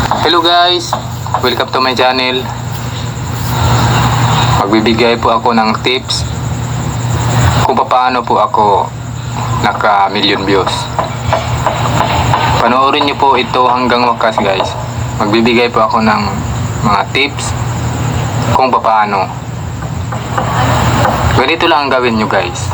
Hello guys, welcome to my channel. Magbibigay po ako ng tips kung paano po ako naka million views. Panoorin niyo po ito hanggang wakas guys. Magbibigay po ako ng mga tips kung paano. Ganito lang ang gawin niyo guys.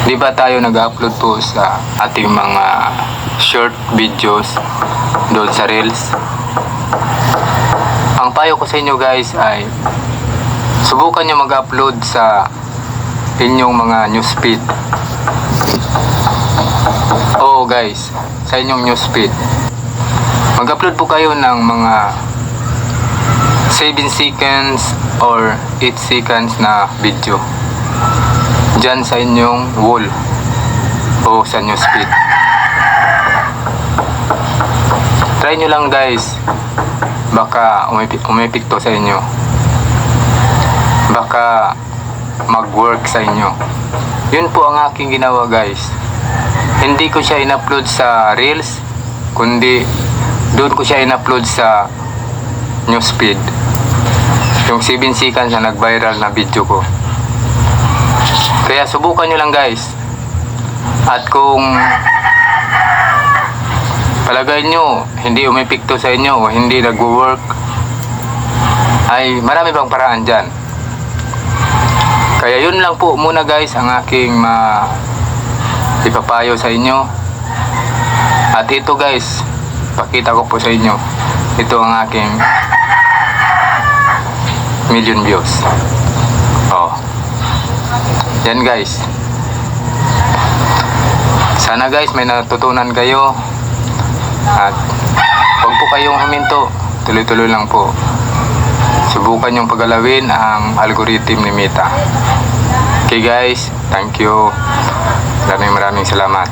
Di ba tayo nag-upload po sa ating mga short videos doon sa Reels? Ang payo ko sa inyo guys ay subukan nyo mag-upload sa inyong mga newsfeed. Oo guys, sa inyong newsfeed. Mag-upload po kayo ng mga 7 seconds or 8 seconds na video dyan sa inyong wall o sa newsfeed. Try nyo lang guys, baka umipik to sa inyo, baka mag-work sa inyo. Yun po ang aking ginawa guys. Hindi ko siya in-upload sa Reels, kundi doon ko siya in-upload sa newsfeed, yung 7 seconds na nag-viral na video ko. Kaya subukan nyo lang guys. At kung palagay nyo hindi umipikto sa inyo o hindi nag-work, ay marami bang paraan dyan. Kaya yun lang po muna guys ang aking ipapayo sa inyo. At ito guys, pakita ko po sa inyo, ito ang aking million views. Yan guys. Sana guys may natutunan kayo. At huwag po kayong huminto. Tuloy-tuloy lang po. Subukan yung paggalawin ang algorithm ni Meta. Okay guys, thank you. Maraming salamat.